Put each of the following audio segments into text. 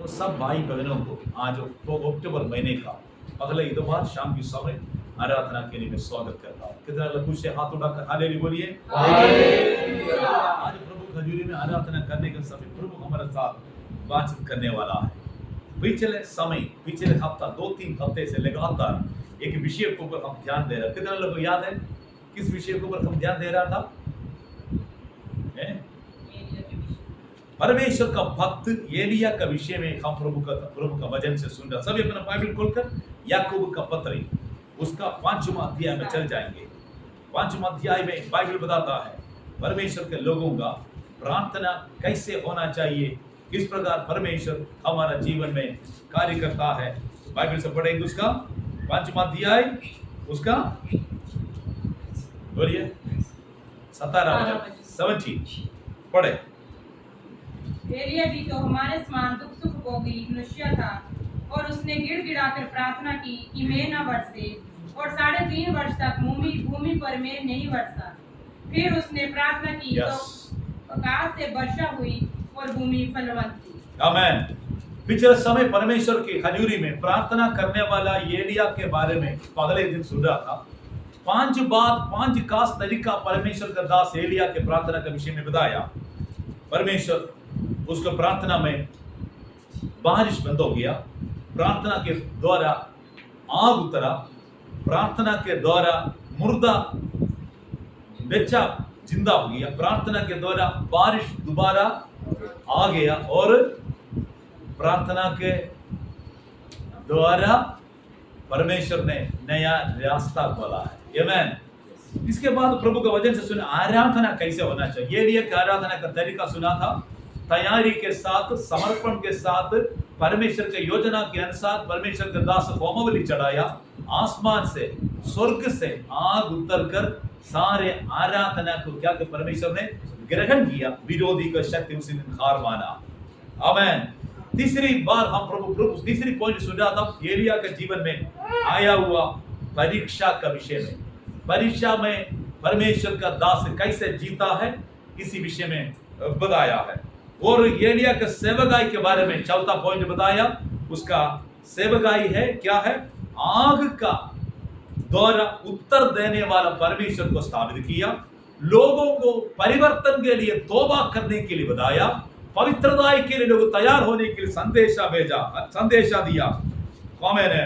तो सब भाई बहनों को आज अक्टूबर महीने का अगले इतवार शाम की समय आराधना के लिए मैं स्वागत करता हूँ। कितना लोग से हाथ उठाकर हालेलुया बोलिए। आज प्रभु की हजूरी में आराधना करने के समय प्रभु हमारे साथ बातचीत करने वाला है। पिछले हफ्ता 2-3 हफ्ते से लगातार एक विषय के ऊपर हम ध्यान दे रहे हैं। कितना लोगों को याद है किस विषय के ऊपर हम ध्यान दे रहा था? परमेश्वर का भक्त एलिया का विषय में हम प्रभु का वचन से सुन रहे। सभी अपना बाइबल खोलकर याकूब का पत्र उसका 5वां अध्याय में चल जाएंगे। 5वां अध्याय में बाइबल बताता है परमेश्वर के लोगों का प्रार्थना कैसे होना चाहिए, किस प्रकार परमेश्वर हमारा जीवन में कार्य करता है। बाइबल से पढ़ेंगे उसका 5वां अध्याय, उसका बोलिए 17 पढ़े। एलिया भी तो हमारे समान दुख सुख भोगी मनुष्य था और उसने गिड़गिड़ाकर प्रार्थना की कि मेघ न बरसे, और 3.5 वर्ष तक भूमि पर मेघ नहीं बरसा। फिर उसने प्रार्थना की तो आकाश से वर्षा हुई और भूमि फलवंत थी। आमीन। पिछले समय परमेश्वर की हजूरी में प्रार्थना करने वाला एलिया के बारे में अगले दिन सुन रहा था। 5 खास तरीका परमेश्वर का दास एलिया के प्रार्थना के विषय में बताया। परमेश्वर उसको प्रार्थना में बारिश बंद हो गया, प्रार्थना के द्वारा आग उतरा, प्रार्थना के द्वारा मुर्दा बेचा जिंदा हो गया, प्रार्थना के द्वारा बारिश दोबारा आ गया और प्रार्थना के द्वारा परमेश्वर ने नया रास्ता खोला है। आमीन। इसके बाद प्रभु का वचन से सुना आराधना कैसे होना चाहिए। एलिया की आराधना का तरीका सुना था। तैयारी के साथ, समर्पण के साथ, परमेश्वर के योजना के अनुसार परमेश्वर के दास होमबलि चढ़ाया। आसमान से, स्वर्ग से आग उतरकर सारे आराधना को क्या कि परमेश्वर ने ग्रहण किया। विरोधी का शक्ति उसी दिन हार माना। आमीन। तीसरी बार हम प्रभु तीसरी पॉइंट सुन रहा था एलिया के जीवन में आया हुआ परीक्षा का विषय में। परीक्षा में परमेश्वर का दास कैसे जीता है इसी विषय में बताया है। और एलिया के सेवकाई के बारे में चौथा पॉइंट बताया। उसका सेवकाई है क्या है? आग का द्वारा उत्तर देने वाला परमेश्वर को स्थापित किया, लोगों को परिवर्तन के लिए तौबा करने के लिए बताया, पवित्रताई के लिए लोग तैयार होने के लिए संदेशा दिया। आमीन।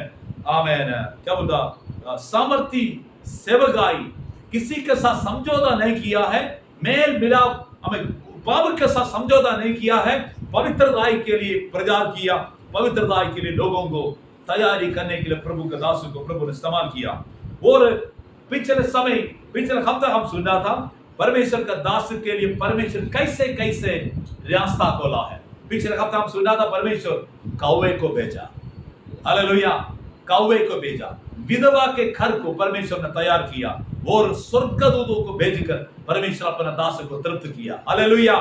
क्या बोलता? सामर्थी सेवकाई, किसी के साथ समझौता नहीं किया है, मेल मिलाप पाप के साथ समझौता नहीं किया है, पवित्रताई के लिए प्रचार किया, पवित्रताई के लिए लोगों को तैयारी करने के लिए प्रभु के दासों को प्रभु ने इस्तेमाल किया। और पिछले हफ्ते हम सुन रहा था परमेश्वर का दास के लिए परमेश्वर कैसे कैसे रास्ता खोला है। पिछले हफ्ते हम सुन रहा था परमेश्वर कौवे को भेजा। हालेलुया। कौवे को भेजा, विधवा के घर को परमेश्वर ने तैयार किया और स्वर्गदूतों को भेजकर परमेश्वर अपना दास को तृप्त किया। हालेलुया।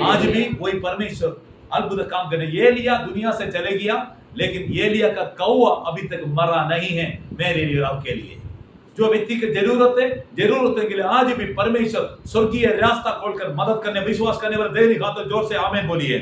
आज भी वही परमेश्वर अद्भुत काम करने। एलिया दुनिया से चले गया, लेकिन एलिया का कौवा अभी तक मरा नहीं है मेरे लिए और आपके लिए। जो व्यक्ति की जरूरत के लिए आज भी परमेश्वर स्वर्गीय रास्ता खोलकर मदद करने, विश्वास करने वाले देरी हाथ तो जोर से आमीन बोलिए।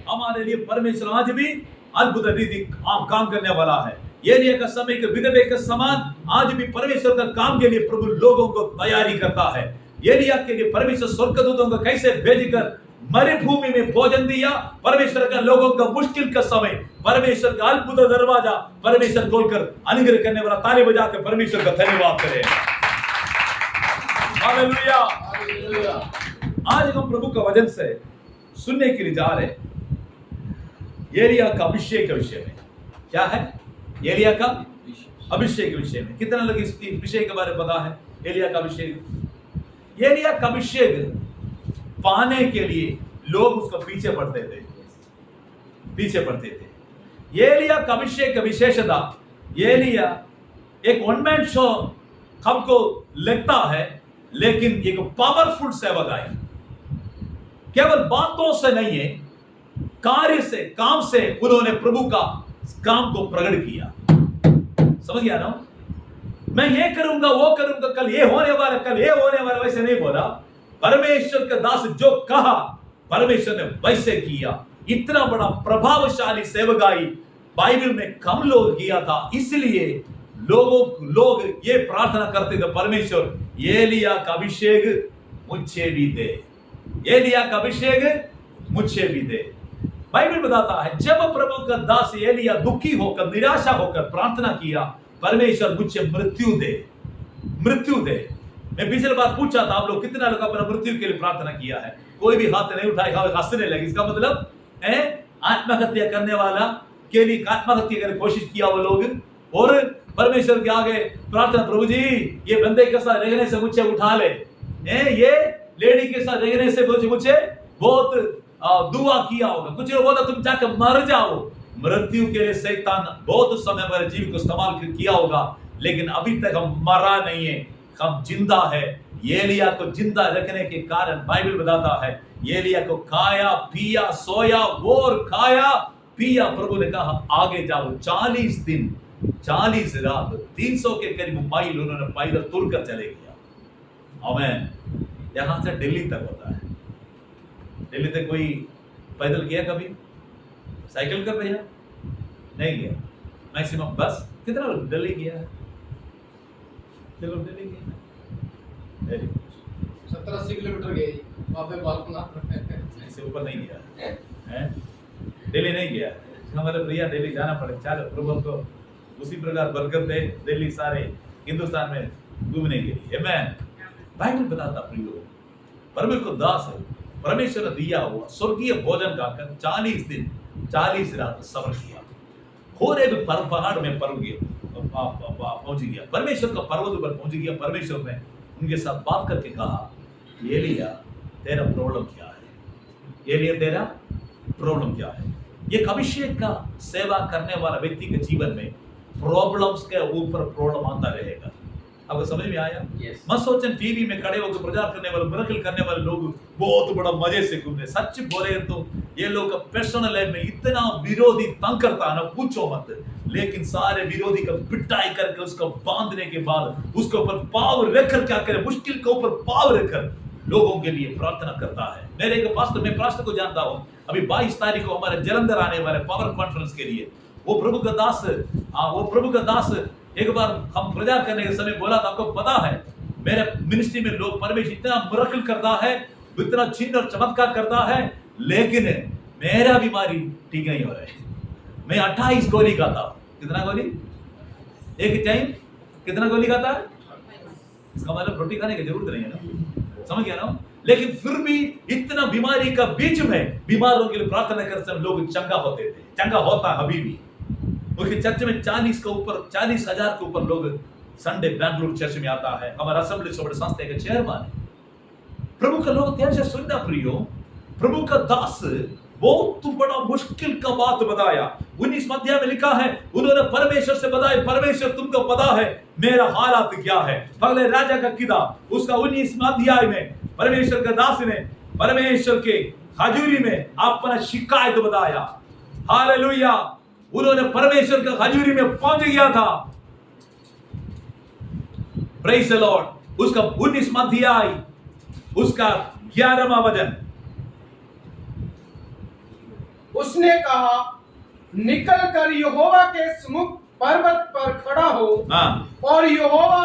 हमारे लिए परमेश्वर आज भी अद्भुत रीति काम करने वाला है। एलिया का समय के विधवे के समान आज भी परमेश्वर का काम के लिए प्रभु लोगों को तैयारी करता है। एलिया के लिए परमेश्वर स्वर्गदूतों को कैसे भेजकर मरुभूमि में भोजन दिया। परमेश्वर का लोगों का मुश्किल का समय परमेश्वर का अद्भुत दरवाजा परमेश्वर खोलकर अनुग्रह करने वाला। ताली बजा के परमेश्वर का धन्यवाद करें। हालेलुया। आज हम प्रभु का वचन से सुनने के लिए जा रहे हैं एलिया का अभिषेक के विषय में। क्या है? एलिया का अभिषेक के विषय में। कितना लोग इस विषय के बारे में पता है? एलिया का अभिषेक। एलिया का अभिषेक पाने के लिए लोग उसको पीछे पड़ते थे। एलिया का अभिषेक का विशेषता, एलिया एक वन मैन शो हमको लगता है, लेकिन एक पावरफुल सेवक है। केवल बातों से नहीं है, कार्य से, काम से उन्होंने प्रभु का काम को प्रकट किया। समझ गया ना? मैं ये करूंगा, वो करूंगा, कल ये होने वाला, वैसे नहीं बोला। परमेश्वर का दास जो कहा परमेश्वर ने वैसे किया। इतना बड़ा प्रभावशाली सेवकाई बाइबल में कम लोग किया था, इसलिए लोग ये प्रार्थना करते थे, परमेश्वर एलिया का अभिषेक मुझे भी दे, एलिया का अभिषेक मुझे भी दे। बाइबल बताता है जब प्रभु का दास एलिया दुखी होकर निराशा होकर प्रार्थना किया, परमेश्वर मुझे मृत्यु दे, मृत्यु दे। मैं पिछले बार पूछा था आप लोग कितना लोग अपना मृत्यु के लिए प्रार्थना किया है, कोई भी हाथ नहीं उठाया, हंसने लगे। इसका मतलब है आत्महत्या करने वाला के लिए आत्महत्या करने की कोशिश किया वो लोग, और परमेश्वर के आगे प्रार्थना, प्रभु जी ये बंदे के साथ रहने से मुझे उठा ले, ये लेडी के साथ रहने से मुझे बहुत दुआ किया होगा, कुछ लोग बोला तुम जाकर मर जाओ। मृत्यु के लिए शैतान बहुत समय मेरे जीव को इस्तेमाल किया होगा, लेकिन अभी तक हम मरा नहीं है, हम जिंदा है। एलिया को जिंदा रखने के कारण बाइबल बताता है एलिया को खाया पिया सोया और खाया पिया। प्रभु ने कहा आगे जाओ, 40 दिन 40 रात 300 के करीब माइल उन्होंने पैदल तुर कर चले गया। आमीन। यहां से दिल्ली तक होता है, दिल्ली तक कोई पैदल गया कभी? साइकिल कर भैया नहीं गया, मैक्सिमम बस। कितना लोग दिल्ली गया है? चलो दिल्ली गया, 70-80 किलोमीटर गए वहां पे बालकना इससे ऊपर नहीं गया है, दिल्ली नहीं गया। हमारे भैया दिल्ली जाना पड़े, चलो प्रभु को उसी प्रकार बरकत दे दिल्ली सारे हिंदुस्तान में घूमने के लिए। आमीन। बाइबल बताता प्रियो, परमेश्वर को दास है, परमेश्वर ने दिया हुआ स्वर्गीय भोजन खाकर 40 दिन 40 रात सब्र किया। होरेब पहाड़ में पहुंच गया, परमेश्वर का पर्वत पर पहुंच गया। परमेश्वर ने उनके साथ बात करके कहा एलिया तेरा प्रॉब्लम क्या है, एलिया तेरा प्रॉब्लम क्या है। एक अभिषेक का सेवा करने वाला व्यक्ति के जीवन में प्रॉब्लम्स के ऊपर प्रॉब्लम आता रहेगा। आपको समझ में आया? मत सोचें टीवी में खड़े होकर प्रचार करने वाले मिरेकल करने वाले लोग बहुत बड़ा मजे से घूम रहे। सच बोले तो ये लोग का पर्सनल लाइफ में इतना विरोधी तंग करता है ना, पूछो मत। लेकिन सारे विरोधी का पिटाई करके उसको बांधने के बाद उसके ऊपर पाव रखकर क्या करे, मुश्किल के ऊपर पाव रखकर लोगों के लिए प्रार्थना करता है। मेरे एक पास्टर, मैं पास्टर को जानता हूं, अभी 22 तारीख को हमारे जलंधर आने वाले पावर कॉन्फ्रेंस के लिए वो प्रभु का दास एक बार हम प्रचार करने के समय बोला था, आपको पता है मेरे मिनिस्ट्री में लोग परमेश्वर इतना मिरेकल करता है, इतना चिन्ह और चमत्कार करता है, लेकिन मेरा बीमारी ठीक नहीं हो रहा है। मैं 28 गोली खाता। कितना गोली एक टाइम, कितना गोली खाता है? इसका मतलब रोटी खाने की जरूरत नहीं है ना, समझ गया ना। लेकिन फिर भी इतना बीमारी का बीच में बीमारों के लिए प्रार्थना करते लोग चंगा होते थे, चंगा होता है अभी भी। उनके चर्च में 40,000 के ऊपर लोग संडे बेंगलुरु चर्च में आता है। हमारा असेंबली संस्था के चेयरमैन है। प्रभु का लोग ध्यान से सुनना प्रियो, प्रभु का दास बहुत बड़ा मुश्किल का बात बताया। 19 अध्याय में लिखा है उन्होंने परमेश्वर से बताया, परमेश्वर तुमको पता है मेरा हालात क्या है। पहले राजा का किताब उसका 19 अध्याय में परमेश्वर का दास ने परमेश्वर के हजूरी में अपना शिकायत बताया। हालेलुया। उन्होंने परमेश्वर के हजूरी में पहुंच गया था। Praise the Lord. उसका 19 अध्याय उसका 11वां वचन, उसने कहा निकल कर यहोवा के सम्मुख पर्वत पर खड़ा हो और यहोवा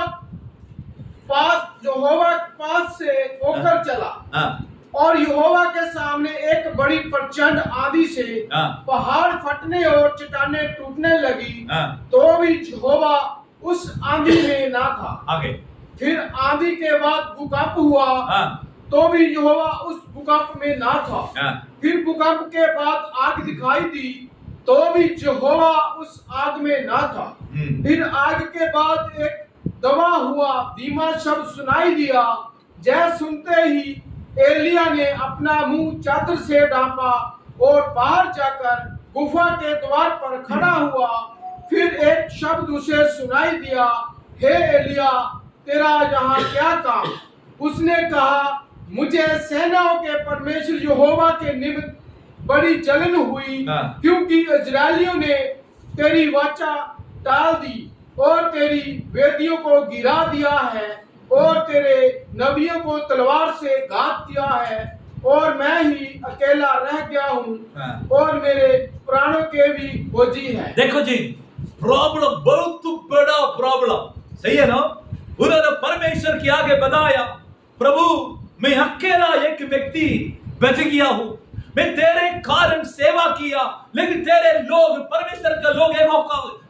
पास से होकर चला। और यहोवा के सामने एक बड़ी प्रचंड आंधी से पहाड़ फटने और चट्टानें टूटने लगी, तो भी यहोवा उस आंधी में ना था। आगे फिर आंधी के बाद भूकंप हुआ, तो भी यहोवा उस भूकंप में ना था। फिर भूकंप के बाद आग दिखाई दी, तो भी यहोवा उस आग में ना था। फिर आग के बाद एक दबा हुआ धीमा शब्द सुनाई दिया। जय सुनते ही एलिया ने अपना मुंह चादर से ढांपा और बाहर जाकर गुफा के द्वार पर खड़ा हुआ। फिर एक शब्द उसे सुनाई दिया, हे एलिया तेरा यहाँ क्या काम? उसने कहा मुझे सेनाओं के परमेश्वर यहोवा के निमित्त बड़ी जलन हुई, क्योंकि इस्राएलियों ने तेरी वाचा टाल दी और तेरी वेदियों को गिरा दिया है और तेरे नबियों को तलवार से घात दिया है। और मैं ही अकेला रह गया हूँ हाँ। और मेरे प्राणों के भी खोजी हैं। देखो जी, प्रॉब्लम बहुत बड़ा प्रॉब्लम, सही है ना। उन्होंने परमेश्वर के आगे बताया, प्रभु मैं अकेला एक व्यक्ति बच गया हूं, मैं तेरे कारण सेवा किया, लेकिन तेरे लोग, परमेश्वर के लोग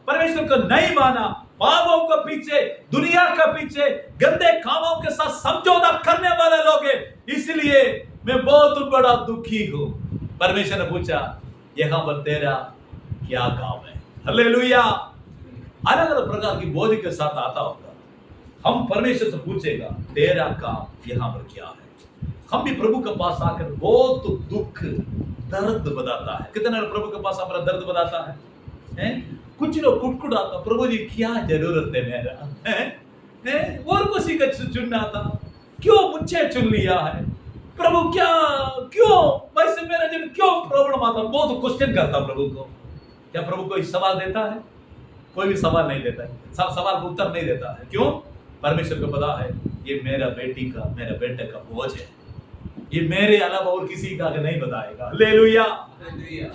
परमेश्वर को नहीं माना, पापों के पीछे, दुनिया के पीछे, गंदे कामों के साथ समझौता करने वाले लोग हैं, इसलिए मैं बहुत बड़ा दुखी हूं। परमेश्वर ने पूछा, यहां पर तेरा क्या काम है? हालेलुया। अलग अलग प्रकार की बोझ के साथ आता होगा, हम परमेश्वर से पूछेगा तेरा काम यहां पर क्या है। हम भी प्रभु के पास आकर बहुत दुख दर्द बताता है। कितने लोग प्रभु के पास हमारा दर्द बताता है? कुछ लोग कुटकुटाता, प्रभु जी क्या जरूरत है मेरा, और किसी का चुनना था, क्यों मुझे चुन लिया है प्रभु, क्या क्यों वैसे मेरा जब क्यों प्रॉब्लम आता, बहुत क्वेश्चन करता प्रभु को। क्या प्रभु कोई सवाल देता है? कोई भी सवाल नहीं देता है, सब सवाल का उत्तर नहीं देता है। क्यों? परमेश्वर को पता है ये मेरा बेटी का, मेरा बेटे का बोझ है, ये मेरे अलावा और किसी का नहीं बताएगा। हालेलुया।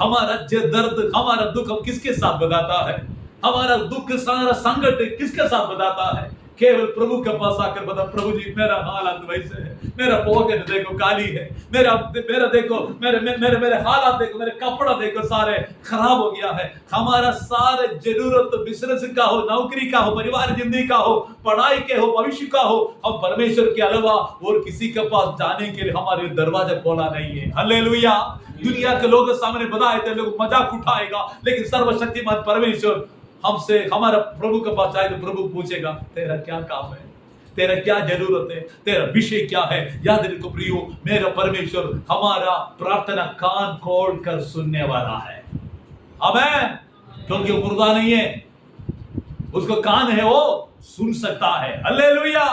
हमारा दर्द, हमारा दुख हम किसके साथ बताता है? हमारा दुख, सारा संकट किसके साथ बताता है? केवल प्रभु के पास आकर बता, प्रभु जी मेरा हालात वैसे है, मेरा पॉकेट देखो खाली है, मेरा देखो, मेरे हालात देखो, मेरे कपड़ा देखो सारे खराब हो गया है। हमारा सारे जरूरत, बिजनेस का हो, नौकरी का हो, परिवार जिंदगी का हो, पढ़ाई के हो, भविष्य का हो, हम परमेश्वर के अलावा और किसी के पास जाने के लिए हमारे दरवाजा खोला नहीं है। हालेलुया। दुनिया के लोगों सामने बताए थे, लोग मजाक उठाएगा, लेकिन सर्वशक्तिमान परमेश्वर हमसे, हमारा प्रभु के पास आए तो प्रभु पूछेगा तेरा क्या काम है, तेरा क्या जरूरत है, तेरा विषय क्या है। याद रखो प्रियो, मेरा परमेश्वर हमारा प्रार्थना कान खोल कर सुनने वाला है। आमीन। क्योंकि वो मुर्दा नहीं है, उसको कान है, वो सुन सकता है। हालेलुया।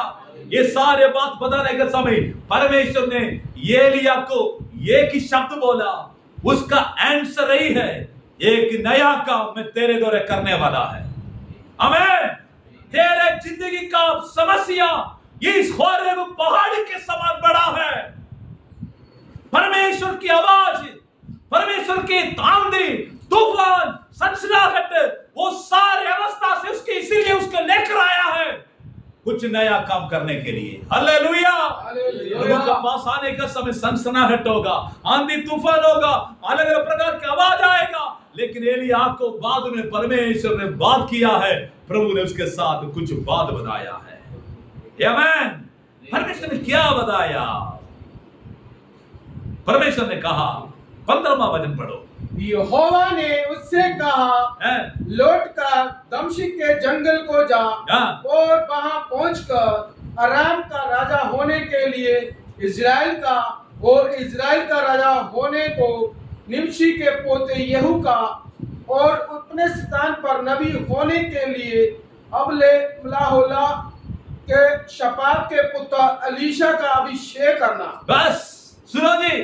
ये सारे बात बताने के समय परमेश्वर ने एलिया को एक ही शब्द बोला, उसका आंसर यही है, एक नया काम मैं तेरे द्वारा करने वाला है। आमीन। तेरे जिंदगी का समस्या इस होरेब पहाड़ी के समान बड़ा है। परमेश्वर की आवाज, परमेश्वर की आंधी, तूफान, सनसनाहट, वो सारे अवस्था से उसके, इसीलिए उसको लेकर आया है कुछ नया काम करने के लिए। हालेलुया। प्रभु के पास आने का समय सनसनाहट होगा, आंधी तूफान होगा, अलग अलग प्रकार की आवाज आएगा, लेकिन एलिया को बाद में परमेश्वर ने बात किया है, प्रभु ने उसके साथ कुछ बात बताया है। आमीन। परमेश्वर ने क्या बताया? परमेश्वर ने कहा, 15वां वचन पढ़ो। यहोवा ने उससे कहा, लौट कर दमिश्क के जंगल को जा और वहां पहुंचकर अराम का राजा होने के लिए इजराइल का, और इजराइल का राजा होने को निमशी के पोते यहू का, और अपने स्थान पर नबी होने के लिए अबले मलाहोला के शपात के पुत्र अलीशा का अभिषेक करना। बस सुनो जी,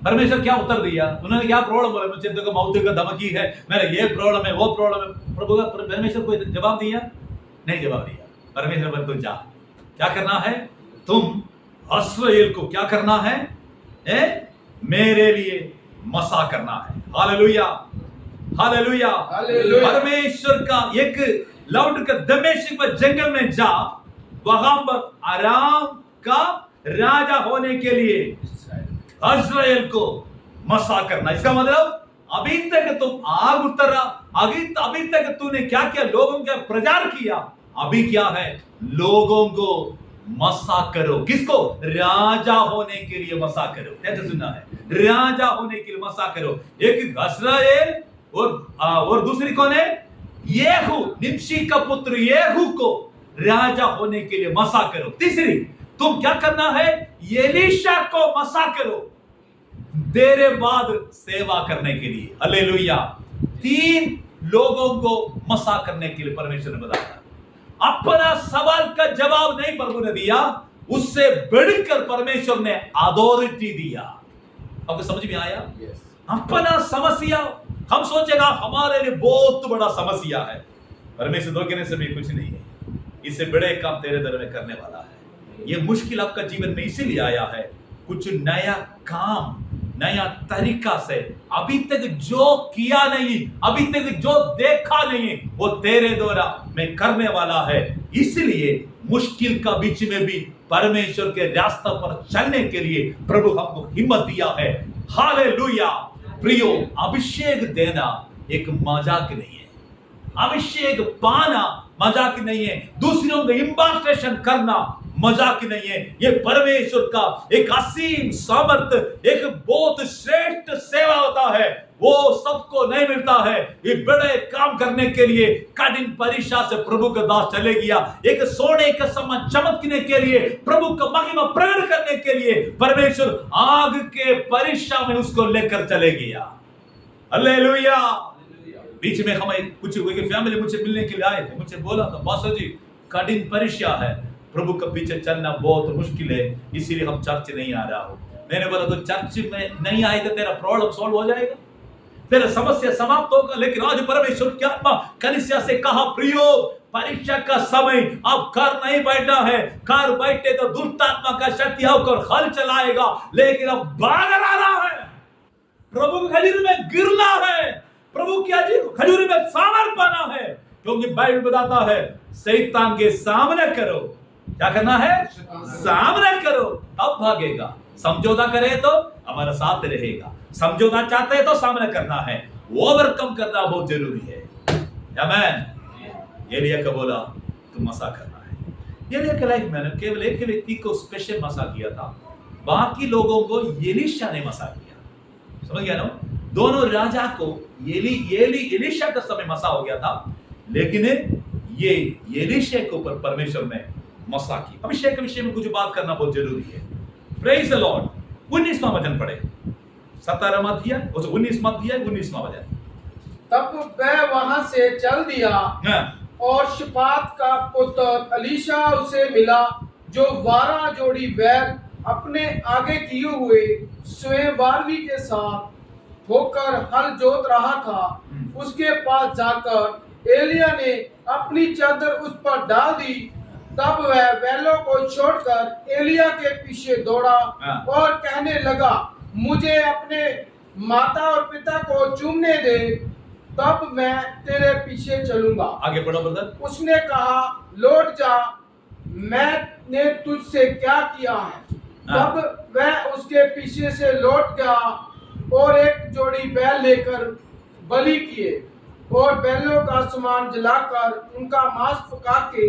परमेश्वर क्या उत्तर दिया? उन्होंने क्या प्रॉब्लम बोला, मुझे तो मौत का धमकी है, मेरा ये प्रॉब्लम है, वो प्रॉब्लम है। प्रभु का परमेश्वर को जवाब दिया? नहीं जवाब दिया। परमेश्वर पर तुम जा, क्या करना है? तुम इस्राएल को क्या करना है? मेरे लिए मसा करना है। Hallelujah, hallelujah. परमेश्वर का एक लौट कर दमिश्क में जंगल में जा, वहां पर अराम का राजा होने के लिए इस्राएल को मसा करना। इसका मतलब अभी तक तुम आग उतरा, अभी तक तूने क्या किया? लोगों का प्रचार किया। अभी क्या है? लोगों को मसा करो। किसको? राजा होने के लिए मसा करो। कैसे सुनना है? राजा होने के लिए मसा करो। एक इस्राएल और दूसरी कौन है? येहू, निमशी का पुत्र येहू को राजा होने के लिए मसा करो। तीसरी, तुम क्या करना है? एलीशा को मसा करो तेरे बाद सेवा करने के लिए। हालेलुया। 3 लोगों को मसा करने के लिए परमेश्वर ने बताया। अपना सवाल का जवाब नहीं प्रभु ने दिया, उससे बढ़कर परमेश्वर ने अथॉरिटी दिया। आपको समझ में आया? अपना समस्या हम सोचेगा हमारे लिए बहुत बड़ा समस्या है, परमेश्वर धोखे से भी कुछ नहीं है, इससे बड़े काम तेरे दर में करने वाला है। ये मुश्किल आपका जीवन में इसीलिए आया है कुछ नया काम, नया तरीका से अभी तक जो किया नहीं, अभी तक जो देखा नहीं, वो तेरे द्वारा मैं करने वाला है। इसलिए मुश्किल का बीच में भी परमेश्वर के रास्ते पर चलने के लिए प्रभु हमको हिम्मत दिया है। हालेलुया। प्रियो, अभिषेक देना एक मजाक नहीं है, अभिषेक पाना मजाक नहीं है, दूसरों को इम्पार्टेशन करना मजाक नहीं है। ये परमेश्वर का एक असीम सामर्थ्य, एक बहुत श्रेष्ठ सेवा होता है, वो सबको नहीं मिलता है। ये बड़े काम करने के लिए कठिन परीक्षा से प्रभु का दास चले गया, एक सोने के समान चमकने के लिए, प्रभु का महिमा प्रकट करने के लिए परमेश्वर आग के परीक्षा में उसको लेकर चले गया। हालेलुया। बीच में हमें कुछ फैमिली मुझसे मिलने के लिए आए थे, मुझसे बोला था, पास्टर जी कठिन परीक्षा है, प्रभु के पीछे चलना बहुत मुश्किल है, इसीलिए हम चर्च नहीं आ रहा हो। मैंने बोला तो चर्च में नहीं आए तो तेरा प्रॉब्लम सॉल्व हो जाएगा, तेरा समस्या समाप्त होगा। लेकिन आज परमेश्वर की आत्मा कलीसिया से कहा, प्रियो परीक्षा का समय अब कर नहीं बैठा है, कर बैठे तो दुष्ट आत्मा का शक्ति होकर हल चलाएगा, लेकिन अब बाहर आना है, प्रभु के खजूर में गिरना है, प्रभु की खजूर में सामर पाना है। क्योंकि बाइबल बताता है शैतान के सामने करो, क्या करना है? सामना करो, तब भागेगा। समझौता करे तो हमारा साथ रहेगा, समझौता चाहते हैं तो सामना करना है, ओवरकम करना बहुत जरूरी है। आमीन। एलिया को बोला तुम मसा करना है। एलिया के लाइफ में केवल एक व्यक्ति को स्पेशल मसा किया था, बाकी लोगों को एलीशा ने मसा किया। समझ गया ना? दोनों राजा को एलीशा का समय मसा हो गया था, लेकिन ये एलीशा के ऊपर परमेश्वर ने मसा की। अभिषेक के विषय में कुछ बात करना बहुत जरूरी है। Praise the Lord. 19वां वचन पढ़े, 17वां अध्याय 19वां वचन। तब वह वहां से चल दिया और शपात का पुत्र अलीशा उसे मिला, जो 12 जोड़ी बैल अपने आगे किए हुए स्वयं 12वीं के साथ होकर हल जोत रहा था। उसके पास जाकर एलिया ने अपनी चादर उस पर डाल दी। तब वह बैलों को छोड़कर एलिया के पीछे दौड़ा और कहने लगा, मुझे अपने माता और पिता को चूमने दे, तब मैं तेरे पीछे चलूंगा। आगे पढ़ो ब्रदर। उसने कहा, लौट जा, मैंने तुझसे क्या किया है? तब वह उसके पीछे से लौट गया और एक जोड़ी बैल लेकर बलि किए और बैलों का सामान जलाकर उनका मांस पका के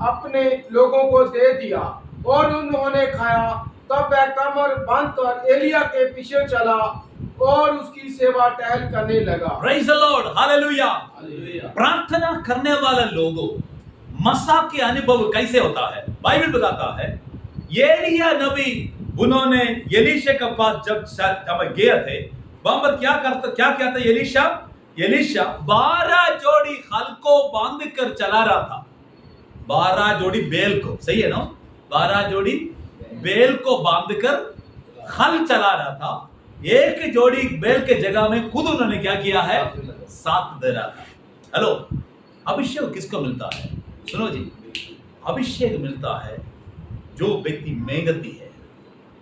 अपने लोगों को दे दिया और उन्होंने खाया। तब वह कमर बांधकर एलिया के पीछे चला और उसकी सेवा टहल करने लगा। Praise the Lord. हालेलुया। प्रार्थना करने वाले लोगों मसा के अनुभव कैसे होता है? बाइबल बताता है एलिया नबी, उन्होंने एलीशा के पास जब गए थे, वहां पर क्या किया था एलीशा 12 जोड़ी हल को बांध कर चला रहा था। 12 जोड़ी बैल को, सही है ना? 12 जोड़ी बैल को बांधकर हल चला रहा था। एक जोड़ी बैल के जगह में खुद उन्होंने क्या किया है? साथ दे रहा था। हेलो, अभिषेक किसको मिलता है? सुनो जी, अभिषेक मिलता है जो व्यक्ति मेहनती है,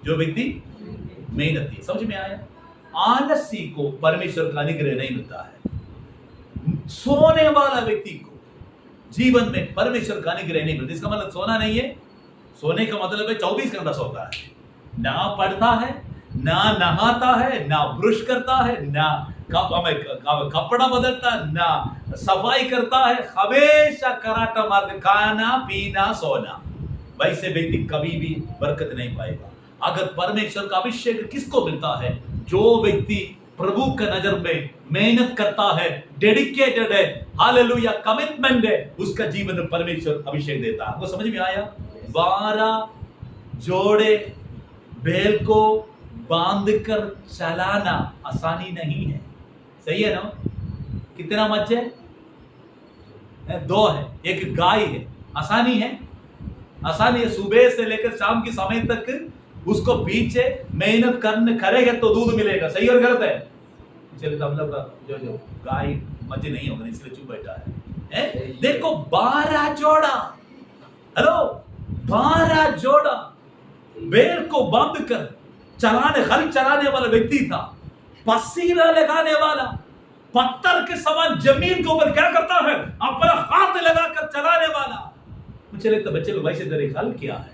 जो व्यक्ति मेहनती। समझ में आया? आलसी को परमेश्वर का अनुग्रह नहीं मिलता है। सोने वाला व्यक्ति को जीवन में परमेश्वर का अनुग्रह नहीं मिलता। इसका मतलब सोना नहीं है, सोने का मतलब है 24 घंटा सोता है, ना पढ़ता है, ना नहाता है, ना ब्रश करता है, ना कपड़ा बदलता है, ना सफाई करता है, हमेशा कराटा मार खाना पीना सोना। वैसे व्यक्ति कभी भी बरकत नहीं पाएगा। अगर परमेश्वर का अभिषेक किसको मिलता है? जो व्यक्ति प्रभु के नजर में मेहनत करता है, डेडिकेटेड है, हालेलुया, कमिटमेंट है, उसका जीवन में परमेश्वर अभिषेक देता है। आपको समझ में आया? 12 जोड़े बैल को बांधकर चलाना आसानी नहीं है, सही है ना? कितना मच्छे? 2 है, एक गाय है। आसानी है? आसानी है। सुबह से लेकर शाम के समय तक उसको पीछे मेहनत करेगा तो दूध मिलेगा, सही और गलत है? चलिए तो हम लोग जो गाय मजे नहीं होगा, इसलिए चुप बैठा है। देखो 12 जोड़ा, हेलो, 12 जोड़ा बैल को बांध कर हल चलाने वाला व्यक्ति था, पसीना लगाने वाला, पत्थर के समान जमीन के ऊपर क्या करता है, अपना हाथ लगाकर चलाने वाला। मुझे लगता है बच्चे लोग वैसे तरह हल किया है,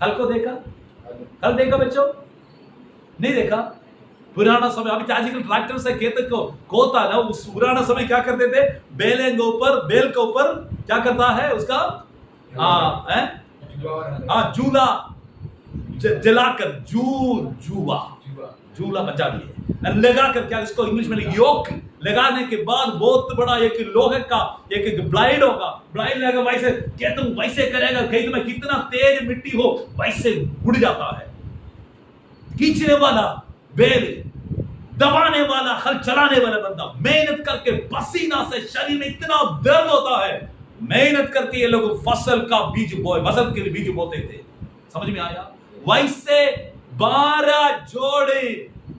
हल को देखा, हल देखा बच्चों, नहीं देखा? पुराना समय, अभी आजकल ट्रैक्टर से खेत को कोता ना, उस पुराना समय क्या करते थे, बेल के ऊपर क्या करता है उसका जूला जलाकर, जूला बचा लिए लगा कर, क्या इसको इंग्लिश में योक लगाने के बाद बहुत बड़ा एक लोहे का एक ब्लाइड होगा, ब्लाइड लगा, वैसे क्या तुम वैसे करेगा, खेत में कितना तेज मिट्टी हो वैसे उड़ जाता है। खींचने वाला बेल, दबाने वाला, हल चलाने वाला बंदा, मेहनत करके पसीना से शरीर में इतना दर्द होता है, मेहनत करके ये लोग फसल के लिए बीज बोते थे। समझ में आया? वैसे 12 जोड़े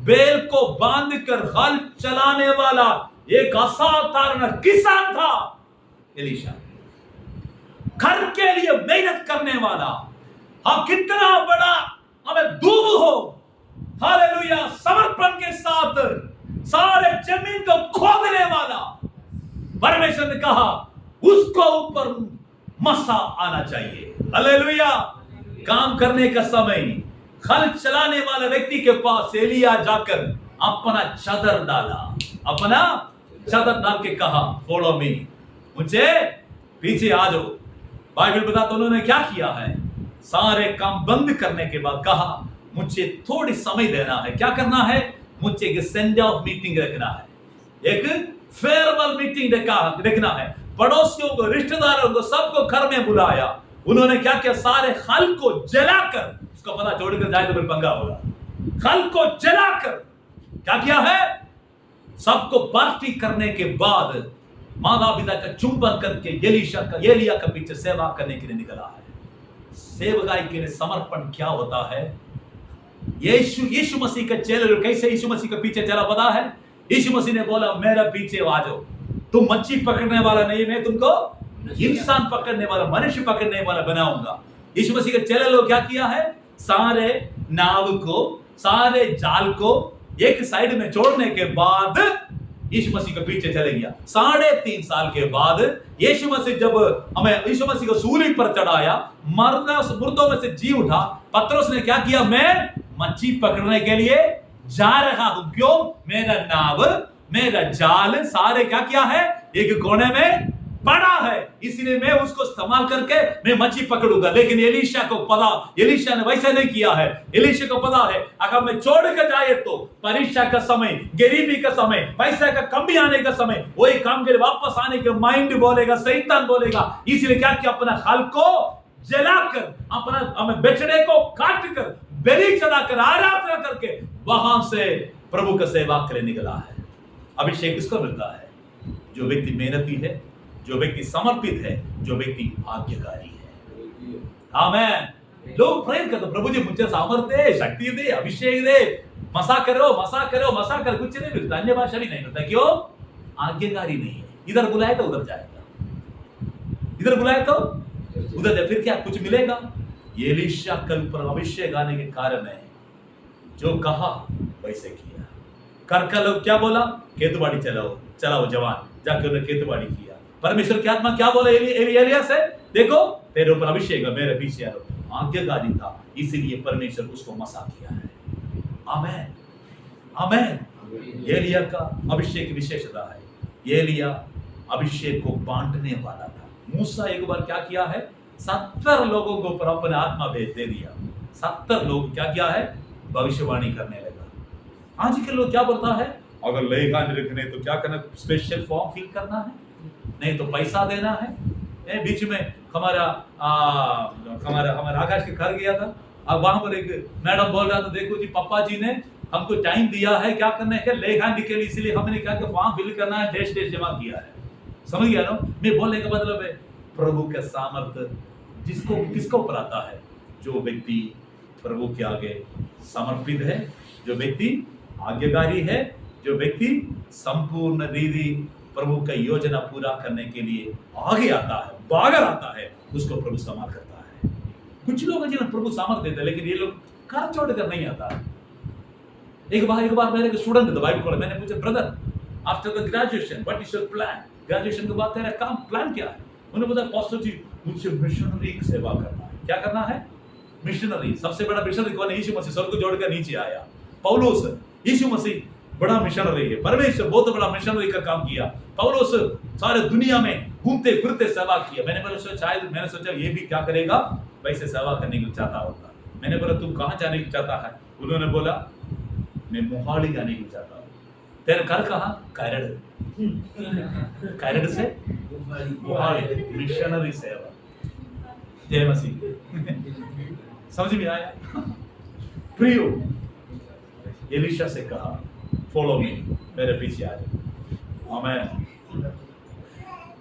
बेल को बांधकर हल चलाने वाला एक असाधारण किसान था एलीशा। घर के लिए मेहनत करने वाला, हम कितना बड़ा हमें दूब हो, हालेलुया, समर्पण के साथ सारे जमीन को खोदने वाला, परमेश्वर ने कहा उसको ऊपर मसा आना चाहिए। हालेलुया। काम करने का समय, हल चलाने वाले व्यक्ति के पास एलिया जाकर अपना चादर डाल के कहा, फॉलो मी, मुझे पीछे आ जाओ। बाइबल बताता उन्होंने क्या किया है, सारे काम बंद करने के बाद कहा मुझे थोड़ी समय देना है। क्या करना है? मुझे एक सेंड ऑफ मीटिंग रखना है, एक फेयरवेल मीटिंग रखना है। पड़ोसियों को, रिश्तेदारों को, सबको घर में बुलाया। उन्होंने क्या किया, सारे हल को जलाकर, उसको पता छोड़कर जाए तो फिर पंगा होगा, हल को जलाकर क्या किया है, सबको पार्टी करने के बाद माता पिता का चुंबन करके एलिया का पीछे सेवा करने के लिए निकला है। सेवकाई के लिए समर्पण क्या होता है? यीशु मसीह का चेले लोग कैसे यीशु मसीह के पीछे चला पता है? यीशु मसीह ने बोला मेरा पीछे आ जाओ, तुम मच्छी पकड़ने वाला नहीं, मैं तुमको इंसान पकड़ने वाला, मनुष्य पकड़ने वाला बनाऊंगा। यीशु मसीह के चेले लोग क्या किया है, सारे नाव को, सारे जाल को एक साइड में छोड़ने के बाद यीशु मसीह के पीछे चले गया। 3.5 साल के बाद यीशु मसीह जब यीशु मसीह को सूली पर चढ़ाया, मुर्दों में से जी उठा, पतरस ने क्या किया, मैं मच्छी पकड़ने के लिए जा रहा हूं। क्यों? मेरा नाव, मेरा जाल सारे क्या किया है, एक कोने में पड़ा है, इसलिए मैं उसको इस्तेमाल करके मैं मच्छी पकड़ूंगा। लेकिन एलीशा को पता, एलीशा ने वैसा नहीं किया है। एलीशा को पता है अगर मैं छोड़ कर जाए तो परीक्षा का समय, गरीबी का समय, पैसा का कमी आने का समय, वही काम के वापस आने के माइंड बोलेगा, शैतान बोलेगा। इसलिए क्या किया, अपना हल को जलाकर, अपना हमें बेचने को काट कर, बलि चढ़ाकर, आराधना करके वहां से प्रभु का सेवा करने निकला है। अभिषेक किसको मिलता है? जो व्यक्ति मेहनती है, जो व्यक्ति समर्पित है, जो व्यक्ति आज्ञाकारी है। आमेन। लोग प्रेयर करते, प्रभु जी मुझे सामर्थ्य दे, शक्ति दे, अभिषेक दे, मसा करो, कुछ नहीं मिलता, अन्य भाषा भी नहीं मिलता। क्यों? आज्ञाकारी नहीं है। इधर बुलाए तो उधर जाएगा, इधर बुलाए तो उधर जाए, फिर क्या कुछ मिलेगा? एलीशा के ऊपर अभिषेक आने के कारण है, जो कहा वैसे किया। करका लोग क्या बोला, खेतबाड़ी चलाओ जवान, जाके उन्होंने खेतबाड़ी किया। परमेश्वर की आत्मा क्या बोला एलिया से, देखो तेरे ऊपर अभिषेक है, मेरे पीछे आओ। आज्ञाकारी था, इसीलिए परमेश्वर उसको मसा किया है। आमेन, आमेन। एलिया का अभिषेक विशेषता है, एलिया अभिषेक को बांटने वाला था। मूसा एक बार क्या किया है, 70 लोगों को ऊपर अपने आत्मा भेज दे दिया। 70 लोग क्या किया है, भविष्यवाणी करने लगा। आज के लोग क्या बोलता है, अगर लेखा लिखने तो क्या करना, स्पेशल फॉर्म फिल करना है, नहीं तो पैसा देना है। बीच में हमारा आकाश के घर गया था, अब वहां पर एक मैडम बोल रहा था, देखो जी पापा जी ने हमको टाइम दिया है, क्या करना है, लेखा निकल, इसलिए हमने क्या फॉर्म फिल करना है, डेट जमा किया है। समझ गया ना? मैं बोलने का मतलब है प्रभु का सामर्थ्य किसको ऊपर आता है, जो व्यक्ति प्रभु के आगे समर्पित है, जो व्यक्ति आज्ञाकारी है, जो व्यक्ति संपूर्ण रीति प्रभु का योजना पूरा करने के लिए आगे आता है, बागर आता है, उसको प्रभु संभाल करता है। कुछ लोग हैं जिन्हें प्रभु सामर्थ्य देते हैं, लेकिन ये लोग घर छोड़कर नहीं आता है। एक बार मेरे एक स्टूडेंट था बाइबल कॉलेज, मैंने पूछा brother after the graduation what is your plan, graduation के बाद तेरा काम प्लान क्या है? उन्होंने बताया पास्टर जी मुझे मिशनरी की सेवा करना है। क्या करना है? मिशनरी। सबसे बड़ा मिशनरी कौन है? यीशु मसीह स्वर्ग को जोड़कर नीचे आया। पौलुस, यीशु मसीह बड़ा मिशनरी है, परमेश्वर बहुत बड़ा मिशनरी का काम किया। पौलुस सारे दुनिया में घूमते फिरते सेवा किया। मैंने सोचा ये भी क्या करेगा, वैसे सेवा करने के लिए चाहता होगा। मैंने बोला तुम कहाँ जाने की चाहता है? उन्होंने बोला मैं मोहाली जाने की चाहता हूँ। तेरा घर कहाँ? कैरड। कैरड से मोहाली, मिशनरी सेवा। जय मसीह। समझ में आया? प्रियो, एलीशा से कहा फॉलो मी, मेरे पीछे आ जाओ। आमीन।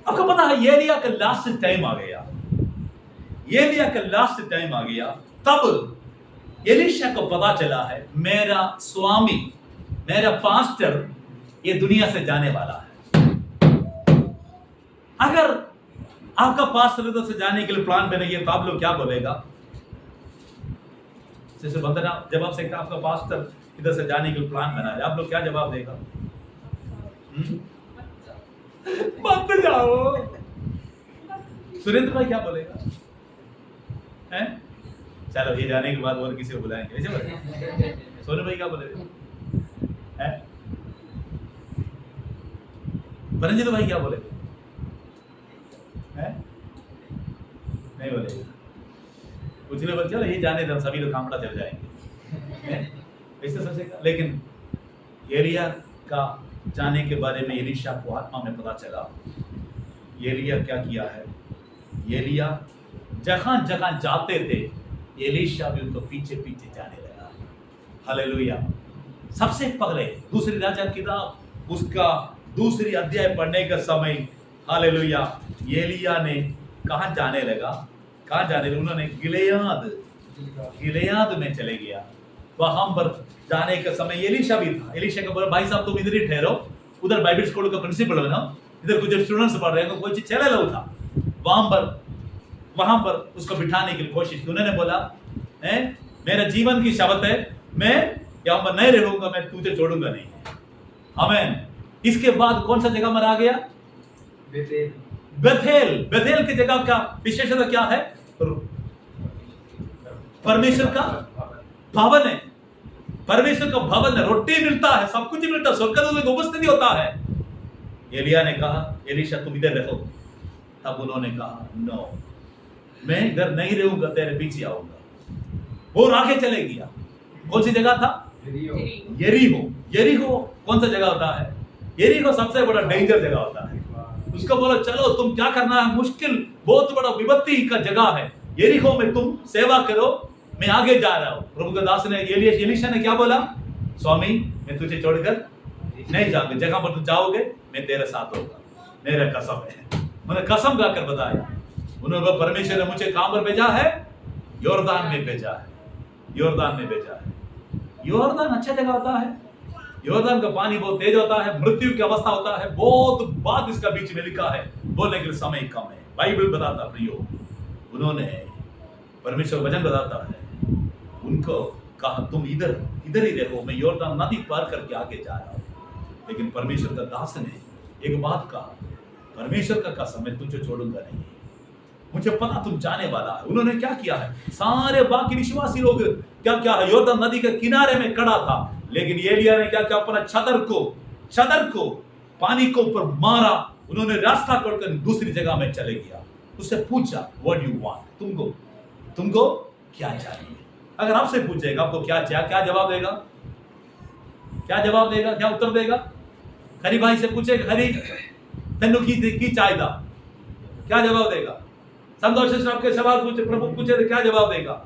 आपको पता है एलिया का लास्ट टाइम आ गया, एलिया का लास्ट टाइम आ गया। तब एलीशा को पता चला है मेरा स्वामी, मेरा पास्टर ये दुनिया से जाने वाला है। अगर आपका पास्टर इधर से जाने के लिए प्लान बनेगी तो आप लोग क्या बोलेगा? जैसे बंदना जब आपसे आपका पास्टर इधर से जाने के लिए प्लान बना है, आप लोग क्या जवाब देगा? मत जाओ। सुरेंद्र भाई क्या बोलेगा? हैं? चलो ये जाने के बाद और किसी को बुलाएंगे, ऐसे बोलेंगे। सोनू भाई क्या बोलेगा? हैं? परंजित भाई क्या बोलेगा? हैं? नहीं बोलेगा। कुछ लोग बोलते चलो ये जाने दो, सभी लोग कामड़ा चल जाएंगे, ऐसे सोचेगा। लेकिन एलिया का जाने के बारे में एलीशा को आत्मा में पता चला। एलिया क्या किया है? एलिया जहां जहां जाते थे एलीशा भी उनको पीछे पीछे जाने लगा। हालेलुया। सबसे पहले दूसरी राजा की किताब उसका दूसरी अध्याय पढ़ने का समय, हालेलुया, एलिया ने कहां जाने लगा? कहां जाने लगा? उन्होंने गिलेयाद में चले गया। वहां पर जाने का समय एलीशा भी था। एलीशा को बोला भाई साहब तुम इधर ही ठहरो, उधर बाइबल स्कूल का प्रिंसिपल बनाओ, इधर कुछ स्टूडेंट्स पढ़ रहे हैं, कोई चीज चला लो था। वहां पर उसको बिठाने की कोशिश की। उन्होंने बोला मेरा जीवन की शपथ है, मैं यहाँ पर नहीं रहूंगा, मैं तुझे छोड़ूंगा नहीं। आमीन। इसके बाद कौन सा जगह मरा गया? बेथेल। बेथेल की जगह का विशेषता क्या है? परमेश्वर का भवन है। परमेश्वर का भवन है, रोटी मिलता है, सब कुछ मिलता है, स्वर्गदूत की उपस्थिति होता है। एलिया ने कहा एलीशा तुम इधर रहो। तब उन्होंने कहा नो, मैं इधर नहीं रहूंगा, तेरे पीछे आऊंगा। वो आगे चले गया। कौन सी जगह था? यरीहो। यरीहो कौन सा जगह होता है? यरीहो सबसे बड़ा डेंजर जगह होता है। उसको बोलो चलो तुम क्या करना है, मुश्किल बहुत बड़ा विपत्ति का जगह है, यरीहो में तुम सेवा करो, मैं आगे जा रहा हूं। प्रभु का दास ने एलीशा ने क्या बोला? स्वामी मैं तुझे छोड़कर नहीं जाऊंगा, जगह पर तुम जाओगे मैं तेरे साथ होगा, मेरा कसम है। मैंने कसम खाकर बताया। उन्होंने परमेश्वर ने मुझे कहां पर भेजा है? योरदान में भेजा है। योरदान में भेजा है। योरदान अच्छा जगह होता है। योरदान का पानी बहुत तेज होता है, मृत्यु की अवस्था होता है। बहुत बात इसका बीच में लिखा है, बोलने के लिए समय कम है। बाइबल बताता प्रियो, उन्होंने परमेश्वर वचन बताता है, उनको कहा तुम इधर ही रहो, मैं योरदान नदी पार करके आगे जा रहा हूं। लेकिन परमेश्वर का दास ने एक बात कहा, परमेश्वर का कसम मैं तुझे छोड़ूंगा नहीं, मुझे पता तुम जाने वाला है। उन्होंने क्या किया है? सारे बाकी विश्वासी लोग क्या है, योरदान नदी के किनारे में खड़ा था, लेकिन एलिया ने क्या किया? अपना छतर को पानी को ऊपर मारा। उन्होंने रास्ता छोड़कर दूसरी जगह में चले गया। उससे पूछा व्हाट यू वांट, तुमको क्या चाहिए? अगर आपसे पूछेगा आपको क्या चाहिए, क्या जवाब देगा? क्या उत्तर देगा? हरी भाई से पूछेगा हरी तेनू की चाहिए, क्या जवाब देगा? संतोष से आपके सवाल पूछे, प्रभु पूछे तो क्या जवाब देगा?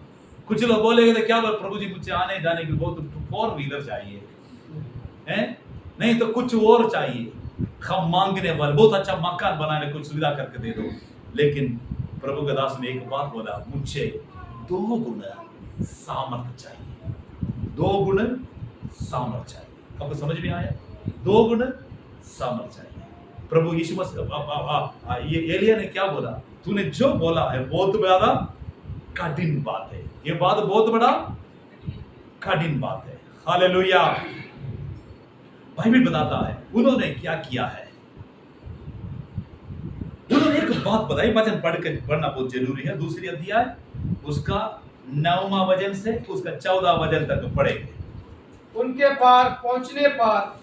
कुछ लोग बोलेंगे तो क्या बोल, प्रभु जी मुझे आने जाने के लिए बहुत 4 व्हीलर चाहिए हैं, नहीं तो कुछ और चाहिए, हम मांगने वाले बहुत अच्छा मकान बनाने कुछ सुविधा करके दे दो। लेकिन प्रभु के दास ने एक बात बोला, मुझे 2 गुण सामर्थ चाहिए, 2 गुण सामर्थ चाहिए। आपको समझ में आया? 2 गुण सामर्थ चाहिए। प्रभु यीशु मसीह ये एलिया ने क्या बोला? तूने जो बोला है बहुत ज्यादा कठिन बात है, ये बात बहुत बड़ा कठिन बात है। हालेलुया। बाइबल बताता है उन्होंने क्या किया है। उन्होंने एक बात बताई, वचन पढ़ना बहुत जरूरी है। दूसरी अध्याय उसका 9वां वचन से उसका 14वां वचन तक पढ़ेंगे। उनके पार पहुंचने पर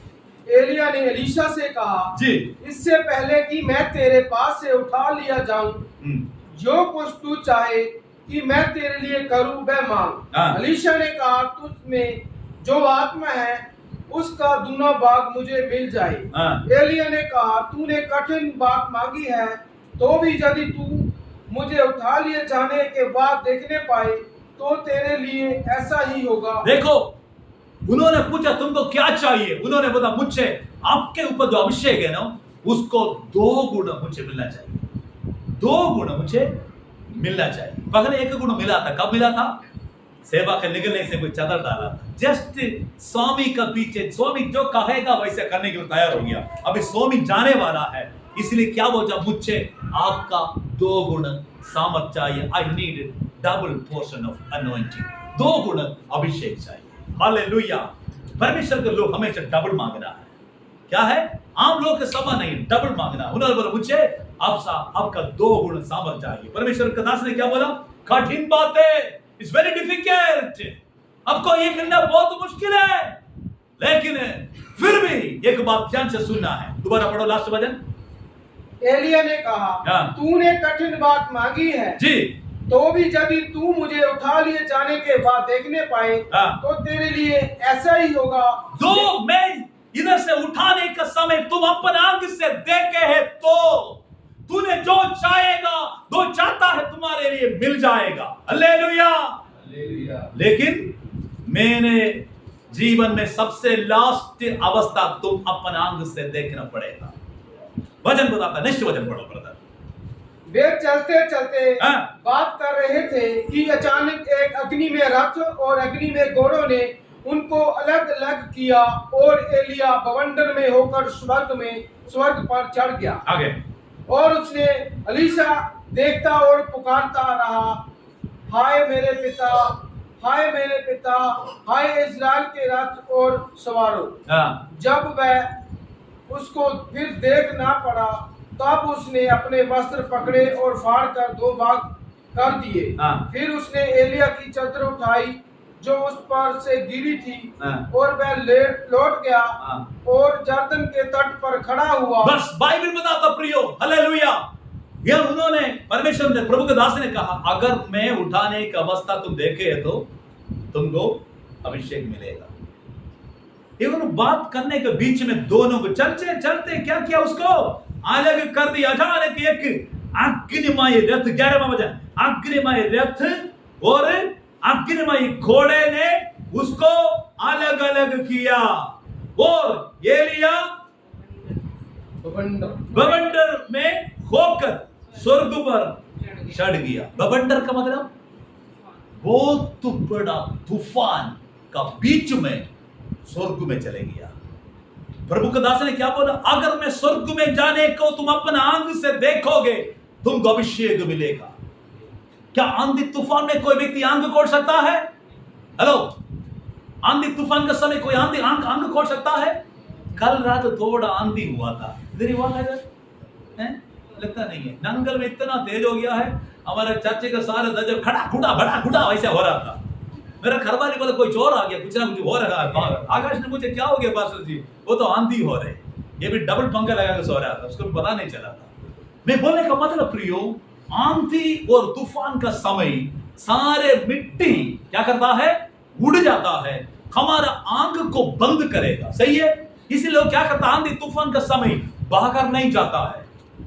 एलिया ने एलीशा से कहा, जी, इससे पहले कि मैं तेरे पास से उठा लिया जाऊं, जो कुछ तू चाहे कि मैं तेरे लिए करूं वह मांग। एलीशा ने कहा, तुझ में जो आत्मा है उसका दूना भाग मुझे मिल जाए। एलिया ने कहा, तूने कठिन बात मांगी है, तो भी यदि तू मुझे उठा लिए जाने के बाद देखने पाए तो तेरे लिए ऐसा ही होगा। देखो, उन्होंने पूछा तुमको क्या चाहिए, उन्होंने बोला मुझे आपके ऊपर जो अभिषेक है ना उसको 2 गुण मुझे मिलना चाहिए, 2 गुण मुझे मिलना चाहिए। पहले 1 गुण मिला था, कब मिला था? सेवा के निकलने से कोई चादर डाला था। जस्ट स्वामी का पीछे, स्वामी जो कहेगा वैसे करने के लिए तैयार हो गया। अभी स्वामी जाने वाला है, इसलिए क्या बोला, मुझे आपका 2 गुण सामर्थ चाहिए। I need double portion of anointing, 2 गुण अभिषेक चाहिए। हालेलुया। परमेश्वर के लोग हमेशा डबल मांगना है। क्या है? आम लोग के समान नहीं, डबल मांगना। उन्होंने बोला मुझे आपका 2 गुण सामर्थ चाहिए। परमेश्वर के दास ने क्या बोला? कठिन बात है, इट्स वेरी डिफिकल्ट, आपको ये मिलना बहुत मुश्किल है, लेकिन फिर भी एक बात ध्यान से सुनना है। दोबारा पढ़ो लास्ट वचन। एलिया ने कहा, तूने कठिन बात मांगी है जी, तो भी यदि तू मुझे उठा लिए जाने के बाद देखने पाए तो तेरे लिए ऐसा ही होगा। जो मैं इधर से उठाने का समय तुम अपन आंख से देखे है तो तूने जो चाहेगा, जो चाहता है तुम्हारे लिए मिल जाएगा। हालेलुया। लेकिन मैंने जीवन में सबसे लास्ट अवस्था तुम अपन आंख से देखना पड़ेगा। वचन बताता, नेक्स्ट वचन पढ़ो ब्रदर। वे चलते चलते बात कर रहे थे कि अचानक एक अग्नि में रथ और अग्नि में घोड़ों ने उनको अलग अलग किया और एलिया बवंडर में होकर स्वर्ग पर चढ़ गया। आगे, और उसने एलीशा देखता और पुकारता रहा, हाय मेरे पिता, हाय मेरे पिता, हाय इज़राइल के रथ और सवारों। जब वह उसको फिर देख ना पड़ा तब उसने अपने वस्त्र पकड़े और फाड़ कर 2 भाग कर दिए। फिर उसने एलिया की चादर उठाई जो उस पर से गिरी थी और वह लौट गया और जर्दन के तट पर खड़ा हुआ। बस बाइबल बताता प्रियो, हालेलुया। यह उन्होंने, परमेश्वर ने, प्रभु के दास ने कहा, अगर मैं उठाने की अवस्था तुम देखे तो तुमको अभिषेक मिलेगा। इन्होंने बात करने के बीच में दोनों को चलते चलते क्या किया, उसको अलग कर दिया। अचानक एक अग्निमय रथ, 11वां वचन, अग्निमय रथ और अग्निमय घोड़े ने उसको अलग अलग किया और एलिया बवंडर में होकर स्वर्ग पर चढ़ गया। बवंडर का मतलब बहुत बड़ा तूफान का बीच में स्वर्ग में चले गया। प्रभु के दास ने क्या बोला? अगर मैं स्वर्ग में जाने को तुम अपना आंख से देखोगे तुमको अभिषेक मिलेगा। क्या आंधी तूफान में कोई व्यक्ति आंख खोल सकता है? हेलो, आंधी तूफान का समय कोई आंख खोल सकता है? कल रात थोड़ा आंधी हुआ था, इधर ही हुआ था, इधर लगता नहीं है। नंगल में इतना तेज हो गया है, हमारे चाचे का सारा दजर खड़ा खुड़ा बड़ा खुड़ा वैसे हो रहा था। मेरा घर वाले बोला कोई चोर आ गया, कुछ ना कुछ हो रहा है। आकाश ने मुझे क्या हो गया पास्टर जी? वो तो आंधी हो रही, ये भी डबल पंखा लगा के सो रहा था, उसको पता नहीं चला था। मैं बोलने का मतलब प्रियो, आंधी और तूफान का समय सारे मिट्टी क्या करता है? उड़ जाता है, हमारा आंख को बंद करेगा। सही है? इसीलिए लोग क्या करता है? आंधी तूफान का समय बाहर नहीं जाता है।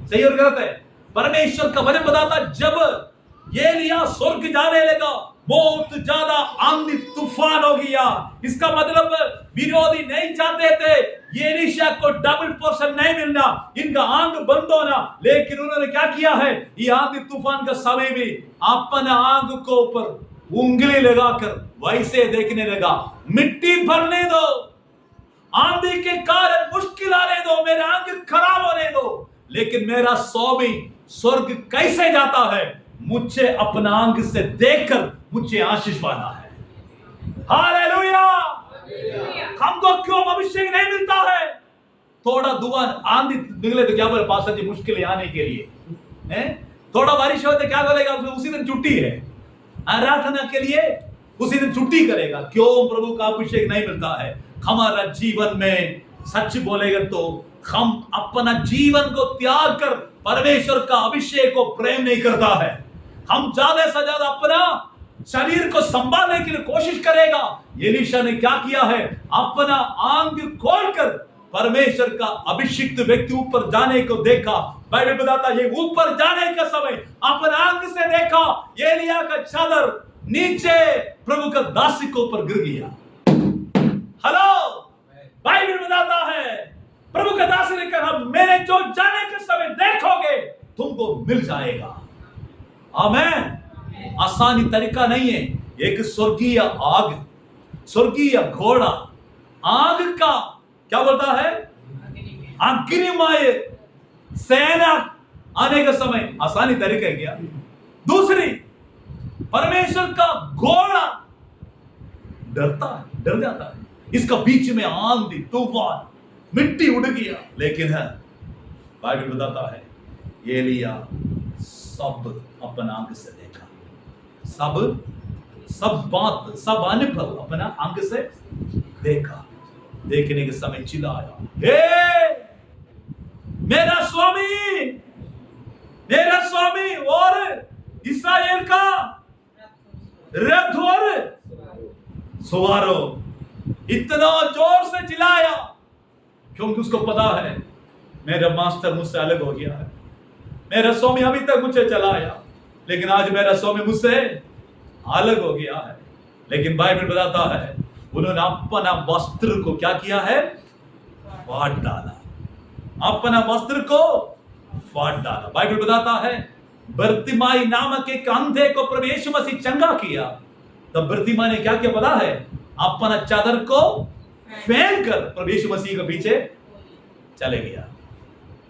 सही और गलत है? परमेश्वर का वचन बताता, जब एलिया स्वर्ग जाने लगा बहुत ज्यादा आंधी तूफान हो गया। इसका मतलब विरोधी नहीं चाहते थे ये एलीशा को डबल पोर्शन नहीं मिलना, इनका आंख बंद होना, लेकिन उन्होंने क्या किया है? ये आंधी तूफान का समय भी अपने आंख को ऊपर उंगली लगाकर वैसे देखने लगा। मिट्टी भरने दो, आंधी के कारण मुश्किल आने दो, मेरा आंख खराब होने दो, लेकिन मेरा स्वामी स्वर्ग कैसे जाता है? मुझे अपना आंख से देखकर मुझे आशीष पाना है। हालेलुया। हालेलुया। हमको क्यों अभिषेक नहीं मिलता है? थोड़ा धुआं आंधी निकले तो क्या बोले पास्टर जी मुश्किल आने के लिए हैं? थोड़ा बारिश हो तो क्या बोलेगा उसी दिन छुट्टी है, आराधना के लिए उसी दिन छुट्टी करेगा। क्यों प्रभु का अभिषेक नहीं मिलता है? हमारा जीवन में सच बोलेगा तो हम अपना जीवन को त्याग कर परमेश्वर का अभिषेक को प्रेम नहीं करता है। हम ज्यादा से ज्यादा अपना शरीर को संभालने के लिए कोशिश करेगा। एलीशा ने क्या किया है? अपना आंख खोलकर परमेश्वर का अभिषिक्त व्यक्ति ऊपर जाने को देखा। बाइबल बताता ये ऊपर जाने का समय अपना आंख से देखा, एलिया का चादर नीचे प्रभु का दासी के ऊपर गिर गया। हेलो, बाइबल बताता है प्रभु का दासी ने कहा मैंने जो जाने के समय देखोगे तुमको मिल जाएगा। आमेन। आसानी तरीका नहीं है। एक स्वर्गीय आग, स्वर्गीय घोड़ा आग का क्या बोलता है? अग्निमय सेना आने का समय आसानी तरीका है क्या? दूसरी, परमेश्वर का घोड़ा डरता है, डर जाता है। इसका बीच में आंधी तूफान मिट्टी उड़ गया, लेकिन है बाइबल बताता है एलिया सब अपना आंख से देखा, सब बात सब अनुभव अपना आंख से देखा। देखने के समय चिल्लाया, हे मेरा स्वामी और इस्राएल का रथ और सवारो। इतना जोर से चिल्लाया क्योंकि उसको पता है मेरा मास्टर मुझसे अलग हो गया है। मेरा स्वामी अभी तक मुझे चलाया, लेकिन आज मेरा स्वामी मुझसे अलग हो गया है। लेकिन बाइबल बताता है उन्होंने अपना वस्त्र को क्या किया है? फाड़ डाला। अपना वस्त्र को फाड़ डाला। बाइबल बताता है बर्तिमाई नामक एक अंधे को प्रभु यीशु मसीह चंगा किया। तब बर्तिमाई ने क्या किया पता है? अपना चादर को फेंक कर प्रभु यीशु मसीह के पीछे चले गया।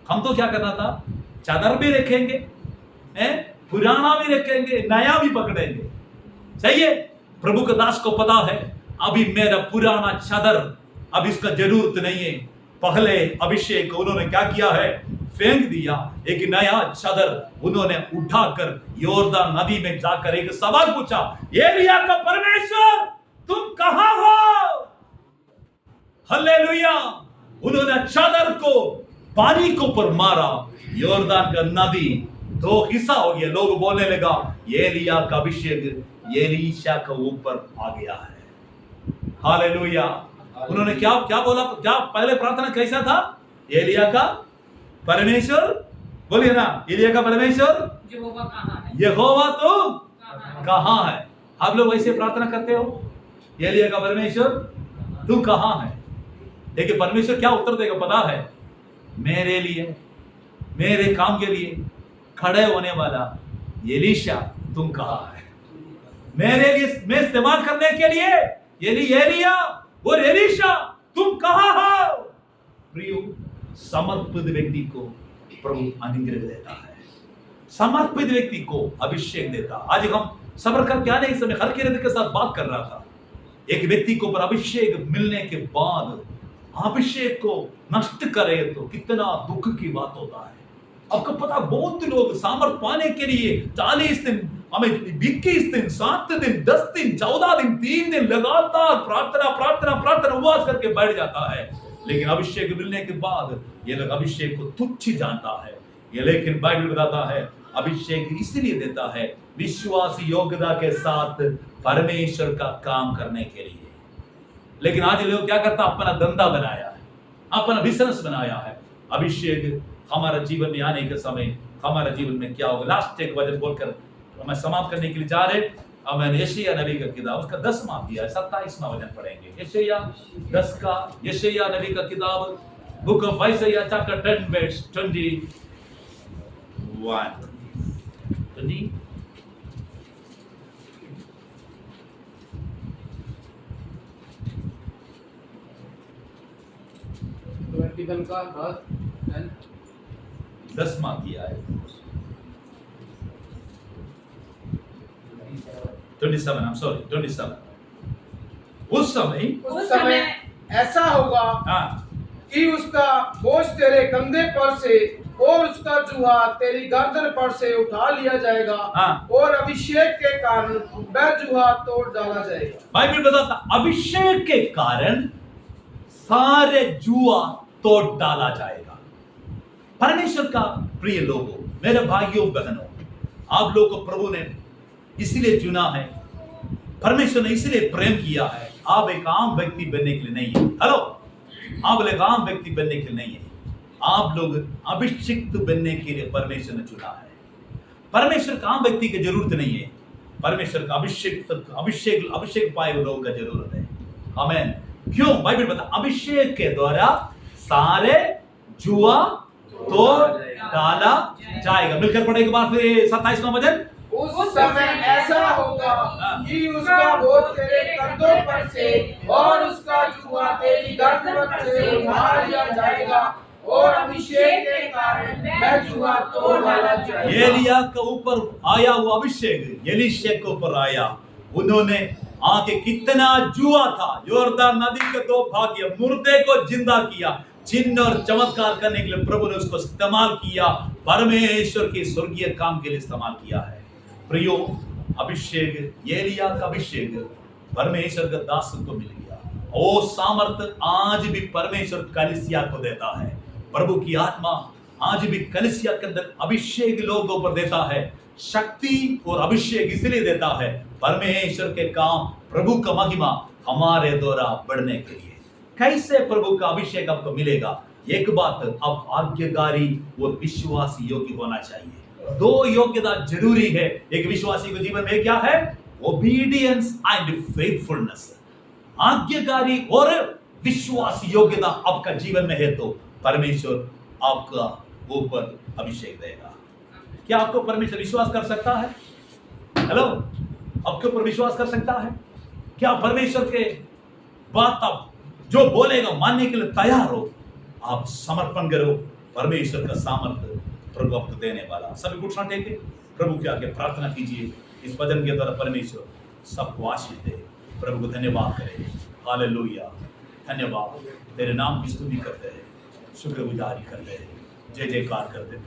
हम तो क्या करना था? चादर भी रखेंगे, पुराना भी रखेंगे, नया भी पकड़ेंगे। सही है। प्रभु के दास को पता है अभी मेरा पुराना चादर अब इसका जरूरत नहीं है। पहले अभिषेक उन्होंने क्या किया है? फेंक दिया। एक नया चादर उन्होंने उठाकर यॉर्दन नदी में जाकर एक सवाल पूछा, एलिया का परमेश्वर तुम कहां हो? हालेलुया। उन्होंने चादर को पानी के ऊपर मारा, यॉर्दन का नदी दो हिस्सा हो गया। लोग बोलने लगा एलिया का अभिषेक एलीशा के ऊपर आ गया है। हालेलुया। उन्होंने क्या क्या बोला? क्या पहले प्रार्थना कैसा था? एलिया का परमेश्वर, बोलिए ना, एलिया का परमेश्वर यहोवा कहाँ है? यहोवा तो कहां है? आप लोग वैसे प्रार्थना करते हो, एलिया का परमेश्वर तू कहां है? देखिए परमेश्वर क्या उत्तर देगा पता है? मेरे लिए, मेरे काम के लिए खड़े होने वाला एलीशा तुम कहां है? मेरे लिए मैं इस्तेमाल करने के लिए एलिया और एलीशा तुम कहां हो? प्रियो, समर्पित व्यक्ति को प्रभु अनुग्रह देता है। समर्पित व्यक्ति को अभिषेक देता। आज हम सब्र करके आने इस समय हर के के साथ बात कर रहा था। एक व्यक्ति को ऊपर अभिषेक मिलने के बाद अभिषेक को नष्ट करे तो कितना दुख की बात होता है। आपको पता बहुत लोग सामर्थ पाने के लिए 40 दिन, हमें 21 दिन, 7 दिन, 10 दिन, 14 दिन, 3 दिन लगातार प्रार्थना प्रार्थना प्रार्थना उपवास करके बैठ जाता है। लेकिन अभिषेक मिलने के बाद ये लोग अभिषेक को तुच्छ जानता है ये। लेकिन बाइबल बताता है अभिषेक इसलिए देता है विश्वास योग्यता के साथ परमेश्वर का काम करने के लिए। लेकिन आज लोग क्या करता? अपना धंधा बनाया है, अपना बिजनेस बनाया है। अभिषेक हमारा जीवन में आने के समय हमारा जीवन में क्या होगा? लास्ट एक वचन बोलकर मैं समाप्त करने के लिए जा रहे। अब मैंने यशायाह नबी का किताब उसका 10वां अध्याय 27वां वचन पढ़ेंगे। यशायाह 10 का, यशायाह नबी का किताब book of Isaiah chapter 10 verse 21 का 10वां अध्याय 27 I'm sorry 27 उस समय ऐसा होगा हाँ, कि उसका बोझ तेरे कंधे पर से और उसका जूहा तेरी गर्दन पर से उठा लिया जाएगा हाँ। और अभिषेक के कारण वह जूहा तोड़ डाला जाएगा। बाइबल बताता अभिषेक के कारण सारे जुआ तोड़ डाला जाएगा। परमेश्वर का प्रिय लोगों, मेरे भाइयों बहनों, आप लोगों को प्रभु ने इसलिए चुना है, परमेश्वर ने इसलिए प्रेम किया है। आप एक आम व्यक्ति बनने के लिए नहीं है। हेलो, आप एक आम व्यक्ति बनने के लिए नहीं है। आप लोग अभिषिक्त बनने के लिए परमेश्वर ने चुना है। परमेश्वर का आम व्यक्ति की जरूरत नहीं है, परमेश्वर का अभिषेक पाए हुए लोगों का जरूरत है। आमीन। क्यों? बाइबल बता अभिषेक के द्वारा सारे जुआ तोड़ डाला जाएगा। मिलकर पढ़े एक बार फिर 27वां वचन। उस समय ऐसा होगा कि उसका बोझ तेरे कंधों पर से और उसका जूहा तेरी गर्दन पर से उठा लिया जाएगा और अभिषेक के कारण वह जूहा तोड़ डाला जाएगा। एलिया के ऊपर आया वो अभिषेक एलीशा के ऊपर आया। उन्होंने आके कितना जुआ था, यॉर्दान नदी के 2 भाग किया, मुर्दे को जिंदा किया, चिन्ह और चमत्कार करने के लिए प्रभु ने उसको इस्तेमाल किया। परमेश्वर के स्वर्गीय काम के लिए इस्तेमाल किया है। प्रियो, अभिषेक, एलिया का अभिषेक परमेश्वर के दास को मिल गया। वो सामर्थ आज भी परमेश्वर कलीसिया को देता है। प्रभु की आत्मा आज भी कलीसिया के अंदर अभिषेक लोगों पर देता है। शक्ति और अभिषेक इसलिए देता है परमेश्वर के काम, प्रभु का महिमा हमारे द्वारा बढ़ने के लिए। कैसे प्रभु का अभिषेक आपको मिलेगा? एक बात, अब आज्ञाकारी और विश्वासी योग्य होना चाहिए। 2 योग्यता जरूरी है एक विश्वासी के जीवन में। क्या है? Obedience and faithfulness. आज्ञाकारी और विश्वासी योग्यता आपका जीवन में है तो परमेश्वर आपका ऊपर अभिषेक देगा। क्या आपको परमेश्वर विश्वास कर सकता है? हेलो, आपके ऊपर विश्वास कर सकता है? क्या परमेश्वर के बात आप जो बोलेगा मानने के लिए तैयार हो? आप समर्पण करो, परमेश्वर का सामर्थ्य प्रभु आपको देने वाला। सभी घुटना टेके प्रभु के आगे प्रार्थना कीजिए। इस वचन के द्वारा परमेश्वर सबको आशीष दे। प्रभु को धन्यवाद करें। हालेलुया, धन्यवाद। तेरे नाम की स्तुति करते हैं, शुक्रगुजारी करते हैं, जय जयकार करते हैं।